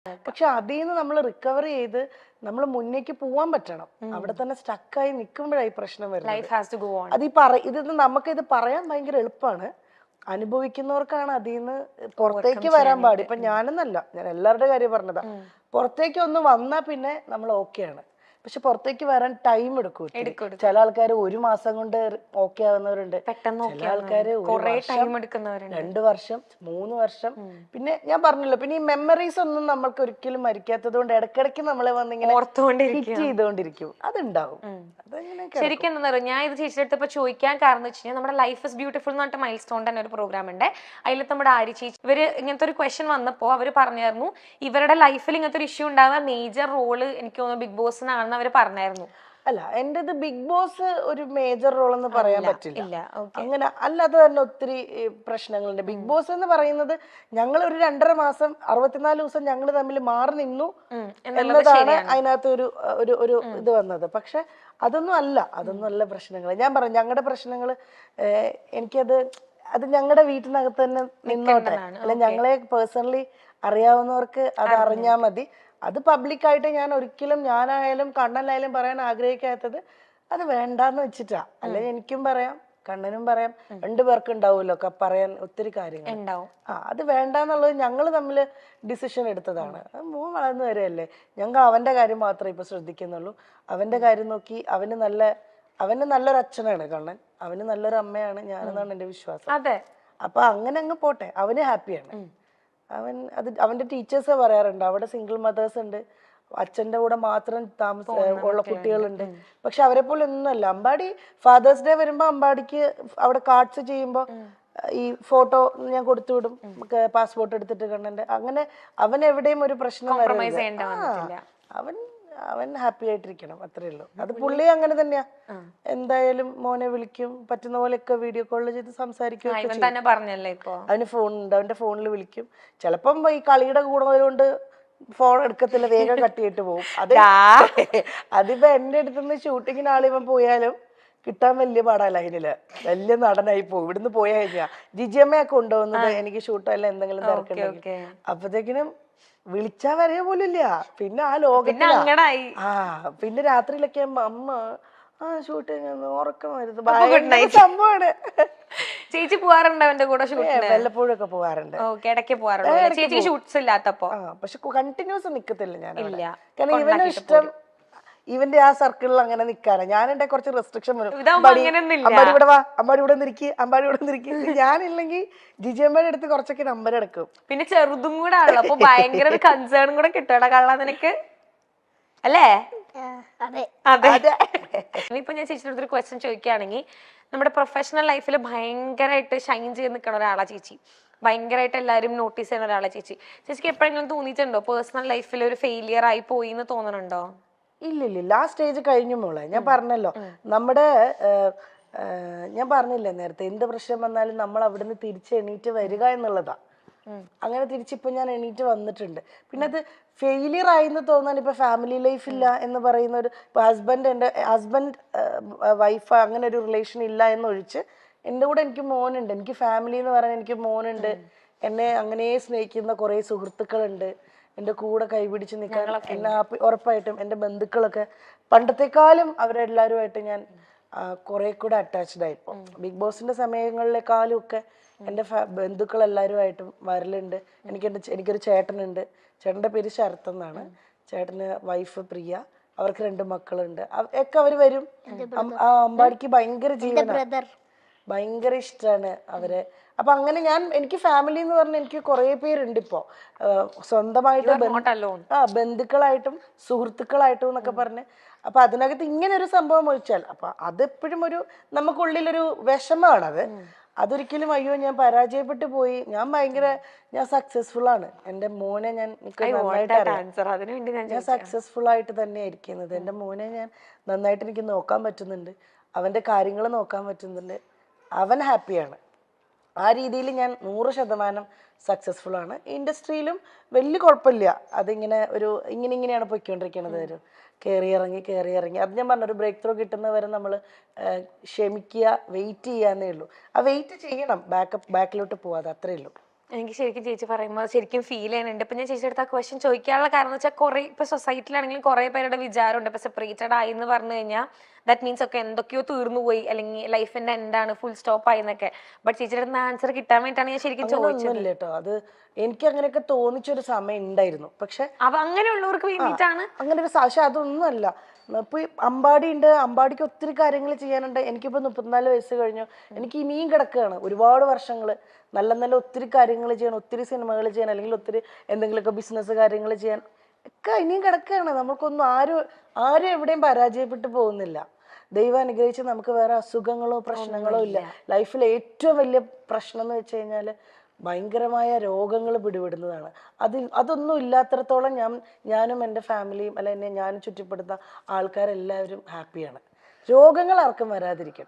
പക്ഷെ അതിൽ നിന്ന് നമ്മൾ റിക്കവർ ചെയ്ത് നമ്മൾ മുന്നേക്ക് പോവാൻ പറ്റണം. അവിടെ തന്നെ സ്റ്റക്കായി നിൽക്കുമ്പോഴായി പ്രശ്നം വരുന്നത്. ഇത് നമുക്കിത് പറയാൻ ഭയങ്കര എളുപ്പമാണ്, അനുഭവിക്കുന്നവർക്കാണ് അതിൽ നിന്ന് പുറത്തേക്ക് വരാൻ പാടി. ഇപ്പൊ ഞാനെന്നല്ല, ഞാൻ എല്ലാവരുടെ കാര്യം പറഞ്ഞതാ. പുറത്തേക്ക് ഒന്ന് വന്നാ പിന്നെ നമ്മൾ ഓക്കെയാണ്. പക്ഷെ പുറത്തേക്ക് വരാൻ ടൈം എടുക്കും. ചില ആൾക്കാർ 1 മാസം കൊണ്ട് ഓക്കെ ആവുന്നവരുണ്ട്, ചില ആൾക്കാര് 2 വർഷം 3 വർഷം. പിന്നെ ഞാൻ പറഞ്ഞല്ലോ, പിന്നെ ഈ മെമ്മറീസ് ഒന്നും നമ്മൾക്ക് ഒരിക്കലും മരിക്കാത്തത് കൊണ്ട് ഇടയ്ക്കിടയ്ക്ക് നമ്മളെ വന്നിങ്ങനെ ഹിറ്റ് ചെയ്തുകൊണ്ടിരിക്കും. അതുണ്ടാവും. ശരിക്കും എന്താ പറയുക, ഞാൻ ഇത് ചേച്ചിയുടെ അടുത്ത് ഇപ്പൊ ചോദിക്കാൻ കാരണം എന്ന് വെച്ച് കഴിഞ്ഞാൽ നമ്മുടെ ലൈഫ് ഇസ് ബ്യൂട്ടിഫുൾ എന്ന് പറഞ്ഞിട്ട് മൈൽ സ്റ്റോൺ തന്നെ ഒരു പ്രോഗ്രാം ഉണ്ട്. അതിൽ നമ്മുടെ ആര്യ ചേച്ചി ഇവര് ഇങ്ങനത്തെ ഒരു ക്വസ്റ്റ്യൻ വന്നപ്പോൾ അവർ പറഞ്ഞായിരുന്നു ഇവരുടെ ലൈഫിൽ ഇങ്ങനത്തെ ഒരു ഇഷ്യൂ ഉണ്ടാകാൻ മേജർ റോള് എനിക്ക് തോന്നുന്നു ബിഗ് ബോസിനാണെന്ന് അവർ പറഞ്ഞായിരുന്നു. അല്ല, എന്റേത് ബിഗ് ബോസ് ഒരു മേജർ റോൾ എന്ന് പറയാൻ പറ്റില്ല. അങ്ങനെ അല്ലാതെ തന്നെ ഒത്തിരി പ്രശ്നങ്ങളുണ്ട്. ബിഗ് ബോസ് എന്ന് പറയുന്നത് ഞങ്ങൾ ഒരു 2.5 മാസം 64 ദിവസം ഞങ്ങൾ തമ്മിൽ മാറി നിന്നു എന്നതാണ് അതിനകത്ത് ഒരു ഇത് വന്നത്. പക്ഷെ അതൊന്നും അല്ല പ്രശ്നങ്ങൾ. ഞാൻ പറഞ്ഞു ഞങ്ങളുടെ പ്രശ്നങ്ങൾ അത് ഞങ്ങളുടെ വീട്ടിനകത്ത് തന്നെ നിന്നോട്ടെ. അല്ല, ഞങ്ങളെ പേഴ്സണലി അറിയാവുന്നവർക്ക് അത് അറിഞ്ഞാൽ മതി. അത് പബ്ലിക്കായിട്ട് ഞാൻ ഒരിക്കലും ഞാനായാലും കണ്ണനായാലും പറയാൻ ആഗ്രഹിക്കാത്തത് അത് വേണ്ടാന്ന് വെച്ചിട്ടാ. അല്ലെ എനിക്കും പറയാം, കണ്ണനും പറയാം, 2 പേർക്ക് ഉണ്ടാവുമല്ലോ പറയാൻ ഒത്തിരി കാര്യങ്ങൾ. അത് വേണ്ടാന്നുള്ളത് ഞങ്ങൾ തമ്മിൽ ഡിസിഷൻ എടുത്തതാണ്. മോൻ വളർന്നു വരെയല്ലേ, ഞങ്ങൾ അവന്റെ കാര്യം മാത്രമേ ഇപ്പൊ ശ്രദ്ധിക്കുന്നുള്ളൂ. അവന്റെ കാര്യം നോക്കി അവന് നല്ലൊരു അച്ഛനാണ് കണ്ണൻ, അവന് നല്ലൊരു അമ്മയാണ് ഞാനെന്നാണ് എന്റെ വിശ്വാസം. അപ്പൊ അങ്ങനെ അങ്ങ് പോട്ടെ, അവന് ഹാപ്പിയാണ്. അവന്റെ ടീച്ചേഴ്സ് പറയാറുണ്ട് അവിടെ സിംഗിൾ മദേഴ്സ് ഉണ്ട്, അച്ഛന്റെ കൂടെ മാത്രം ഉള്ള കുട്ടികളുണ്ട്. പക്ഷെ അവരെ പോലെ ഒന്നുമല്ല. അമ്പാടി ഫാദേഴ്സ് ഡേ വരുമ്പോ അമ്പാടിക്ക് അവിടെ കാർഡ്സ് ചെയ്യുമ്പോ ഈ ഫോട്ടോ ഞാൻ കൊടുത്തു വിടും, പാസ്പോർട്ട് എടുത്തിട്ട് കണ്ണന്റെ. അങ്ങനെ അവൻ എവിടെയും ഒരു പ്രശ്നം വരരുത്. അവൻ ഹാപ്പി ആയിട്ടിരിക്കണം, അത്രേ ഉള്ളൂ. അത് പുള്ളി അങ്ങനെ തന്നെയാ. എന്തായാലും മോനെ വിളിക്കും, പറ്റുന്ന പോലെയൊക്കെ വീഡിയോ കോളിൽ ചെയ്ത് സംസാരിക്കും. അവന് ഫോണുണ്ട്, അവന്റെ ഫോണിൽ വിളിക്കും. ചിലപ്പം ഈ കളിയുടെ കൂടുന്നതുകൊണ്ട് ഫോൺ എടുക്കത്തില്ല, വേഗം കട്ടിയിട്ട് പോകും. അതിപ്പോ എന്റെ അടുത്തുനിന്ന് ഷൂട്ടിങ്ങിന് ആളിവൻ പോയാലും കിട്ടാൻ വലിയ പാടല്ല. അതിനില് വലിയ നടനായി പോകും. ഇവിടുന്ന് പോയി കഴിഞ്ഞാ ജിജിയമ്മയൊക്കെ കൊണ്ടുപോകുന്നത് എനിക്ക് ഷൂട്ടല്ല എന്തെങ്കിലും തിരക്കുണ്ടെങ്കിൽ. അപ്പത്തേക്കിനും വിളിച്ചാ വരെ പോലില്ല. പിന്നെ ആ ലോകത്തിലാ. പിന്നെ രാത്രിയിലൊക്കെ അമ്മ ഷൂട്ടിങ് ഉറക്കം വരുന്നത് സംഭവമാണ്. ചേച്ചി പോവാറുണ്ട് അവന്റെ കൂടെ? വല്ലപ്പോഴും ഒക്കെ പോവാറുണ്ട്, പക്ഷെ കണ്ടിന്യൂസ് നിക്കത്തില്ല ഞാൻ. കാരണം ഇവനും ഇഷ്ടം ഇവന്റെ ആ സർക്കിളിൽ അങ്ങനെ നിക്കാനാ. ഞാൻ എന്റെ കുറച്ച് റെസ്ട്രിക്ഷൻ വരും. അമ്പാടി ഇവിടെ വാ, അമ്പാടി ഇവിടെ നിൽക്കി, അമ്പാടി ഇവിടെ നിൽക്കി. ഞാനില്ലെങ്കിൽ ജിജിയമ്മയുടെ അടുത്ത് കുറച്ചൊക്കെ നമ്പർ എടുക്കും. പിന്നെ ചെറുതും കൂടെ ആണല്ലോ, അപ്പൊ ഭയങ്കര ഒരു കൺസേൺ കൂടെ കിട്ടൂടാ കള്ള നിനക്ക്, അല്ലേ? ഇപ്പൊ ഞാൻ ചേച്ചിയുടെ അടുത്തൊരു ക്വസ്റ്റ്യൻ ചോദിക്കുകയാണെങ്കിൽ, നമ്മുടെ പ്രൊഫഷണൽ ലൈഫിൽ ഭയങ്കരമായിട്ട് ഷൈൻ ചെയ്ത് നിൽക്കുന്ന ഒരാളാ ചേച്ചി, ഭയങ്കരമായിട്ട് എല്ലാവരും നോട്ടീസ് ചെയ്യുന്ന ഒരാളെ ചേച്ചി. ചേച്ചിക്ക് എപ്പോഴെങ്കിലും തോന്നിയിട്ടുണ്ടോ പേഴ്സണൽ ലൈഫിൽ ഒരു ഫെയിലിയർ ആയി പോയി എന്ന് തോന്നുന്നുണ്ടോ? ഇല്ലില്ല, ആ സ്റ്റേജ് കഴിഞ്ഞു മോളെ. ഞാൻ പറഞ്ഞല്ലോ, ഞാൻ പറഞ്ഞില്ലേ നേരത്തെ, എന്ത് പ്രശ്നം വന്നാലും നമ്മൾ അവിടുന്ന് തിരിച്ച് എണീറ്റ് വരിക എന്നുള്ളതാ. അങ്ങനെ തിരിച്ചിപ്പോ ഞാൻ എണീറ്റ് വന്നിട്ടുണ്ട്. പിന്നെ അത് ഫെയിലിയർ ആയിന്ന് തോന്നാൻ ഇപ്പൊ ഫാമിലി ലൈഫ് ഇല്ല എന്ന് പറയുന്ന ഒരു ഹസ്ബൻഡ് വൈഫ് അങ്ങനെ ഒരു റിലേഷൻ ഇല്ല എന്നൊഴിച്ച് എൻ്റെ കൂടെ എനിക്ക് മോനുണ്ട്. എനിക്ക് ഫാമിലി എന്ന് പറയാൻ എനിക്ക് മോനുണ്ട്. എന്നെ അങ്ങനെ സ്നേഹിക്കുന്ന കുറെ സുഹൃത്തുക്കളുണ്ട്, എൻ്റെ കൂടെ കൈപിടിച്ച് നിൽക്കാൻ എന്നെ ഉറപ്പായിട്ടും. എൻ്റെ ബന്ധുക്കളൊക്കെ പണ്ടത്തെക്കാളും അവരെല്ലാവരുമായിട്ട് ഞാൻ കുറെ കൂടെ അറ്റാച്ച്ഡ് ആയിപ്പോ. ബിഗ് ബോസിന്റെ സമയങ്ങളിലെക്കാളും ഒക്കെ എൻ്റെ ബന്ധുക്കൾ എല്ലാവരുമായിട്ടും വരലുണ്ട്. എനിക്കൊരു ചേട്ടനുണ്ട്. ചേട്ടൻ്റെ പേര് ശരത് എന്നാണ്. ചേട്ടന് വൈഫ് പ്രിയ, അവർക്ക് 2 മക്കളുണ്ട്. ഒക്കെ അവര് വരും. അമ്പാടിക്ക് ഭയങ്കര ജീവനാണ്, ഭയങ്കര ഇഷ്ടമാണ് അവരെ. അപ്പൊ അങ്ങനെ എനിക്ക് ഫാമിലി എന്ന് പറഞ്ഞാൽ എനിക്ക് കുറെ പേരുണ്ട് ഇപ്പോ, സ്വന്തമായിട്ട് ബന്ധുക്കളായിട്ടും സുഹൃത്തുക്കളായിട്ടും എന്നൊക്കെ പറഞ്ഞ്. അപ്പൊ അതിനകത്ത് ഇങ്ങനെ ഒരു സംഭവം ഒഴിച്ചാൽ അപ്പൊ അതെപ്പോഴും നമുക്കുള്ളിലൊരു വിഷമമാണത്. അതൊരിക്കലും അയ്യോ ഞാൻ പരാജയപ്പെട്ടു പോയി, ഞാൻ സക്സസ്ഫുൾ ആണ്. എൻ്റെ മോനെ ഞാൻ സക്സസ്ഫുൾ ആയിട്ട് തന്നെ ഇരിക്കുന്നത്. എൻ്റെ മോനെ ഞാൻ നന്നായിട്ട് എനിക്ക് നോക്കാൻ പറ്റുന്നുണ്ട്, അവന്റെ കാര്യങ്ങൾ നോക്കാൻ പറ്റുന്നുണ്ട്, അവൻ ഹാപ്പിയാണ്. ആ രീതിയിൽ ഞാൻ 100% സക്സസ്ഫുൾ ആണ്. ഇൻഡസ്ട്രിയിലും വലിയ കുഴപ്പമില്ല. അതിങ്ങനെ ഇങ്ങനെയാണ് പൊയ്ക്കൊണ്ടിരിക്കുന്നത്. കയറി ഇറങ്ങി അത് ഞാൻ പറഞ്ഞ ഒരു ബ്രേക്ക് ത്രൂ കിട്ടുന്നവരെ നമ്മൾ ക്ഷമിക്കുക, വെയിറ്റ് ചെയ്യാന്നേ ഉള്ളൂ. ആ വെയിറ്റ് ചെയ്യണം, ബാക്കിലോട്ട് പോവാതെ, അത്രേ ഉള്ളൂ. എനിക്ക് ശരിക്കും ചേച്ചി പറയുമ്പോൾ ശരിക്കും ഫീൽ ചെയ്യുന്നുണ്ട്. ഇപ്പൊ ഞാൻ ചേച്ചിയുടെ അടുത്ത് ആ ക്വസ്റ്റ്യൻ ചോദിക്കാനുള്ള കാരണം എന്ന് വെച്ചാൽ കുറെ ഇപ്പൊ സൊസൈറ്റിയിലാണെങ്കിലും കുറെ പേരുടെ വിചാരമുണ്ട് ഇപ്പൊ സെപ്പറേറ്റഡ് ആയി എന്ന് പറഞ്ഞു കഴിഞ്ഞാൽ ദാറ്റ് മീൻസ് ഒക്കെ എന്തൊക്കെയോ തീർന്നു പോയി അല്ലെങ്കിൽ ലൈഫിന്റെ എന്താണ് ഫുൾ സ്റ്റോപ്പ് ആയി എന്നൊക്കെ. ബട്ട് ചേച്ചിയുടെ അടുത്ത് ആൻസർ കിട്ടാൻ വേണ്ടിയിട്ടാണ് ഞാൻ ശരിക്കും ചോദിച്ചത്. ഒന്നുമില്ല കേട്ടോ, അത് എനിക്ക് അങ്ങനെയൊക്കെ തോന്നിച്ചൊരു സമയം ഉണ്ടായിരുന്നു. പക്ഷെ അങ്ങനെയുള്ളവർക്ക് വേണ്ടിയിട്ടാണ് അങ്ങനെ ഒരു പക്ഷെ അതൊന്നുമല്ല. ഇപ്പൊ അമ്പാടി ഉണ്ട്, അമ്പാടിക്ക് ഒത്തിരി കാര്യങ്ങൾ ചെയ്യാനുണ്ട്. എനിക്കിപ്പോ 34 വയസ്സ് കഴിഞ്ഞു, എനിക്ക് ഇനിയും കിടക്കുകയാണ് ഒരുപാട് വർഷങ്ങൾ. നല്ല നല്ല ഒത്തിരി കാര്യങ്ങൾ ചെയ്യണം, ഒത്തിരി സിനിമകൾ ചെയ്യാൻ, അല്ലെങ്കിൽ ഒത്തിരി എന്തെങ്കിലുമൊക്കെ ബിസിനസ് കാര്യങ്ങൾ ചെയ്യാൻ ഒക്കെ ഇനിയും കിടക്കുകയാണ്. നമുക്കൊന്നും ആരും എവിടെയും പരാജയപ്പെട്ടു പോകുന്നില്ല. ദൈവം അനുഗ്രഹിച്ച് നമുക്ക് വേറെ അസുഖങ്ങളോ പ്രശ്നങ്ങളോ ഇല്ല. ലൈഫിൽ ഏറ്റവും വലിയ പ്രശ്നം എന്ന് വെച്ച് കഴിഞ്ഞാൽ ഭയങ്കരമായ രോഗങ്ങൾ പിടിപെടുന്നതാണ്. അതൊന്നും ഇല്ലാത്തിടത്തോളം ഞാനും എൻ്റെ ഫാമിലിയും അല്ല എന്നെ ഞാനും ചുറ്റിപ്പെടുന്ന ആൾക്കാരെല്ലാവരും ഹാപ്പിയാണ്. രോഗങ്ങൾ ആർക്കും വരാതിരിക്കട്ടെ.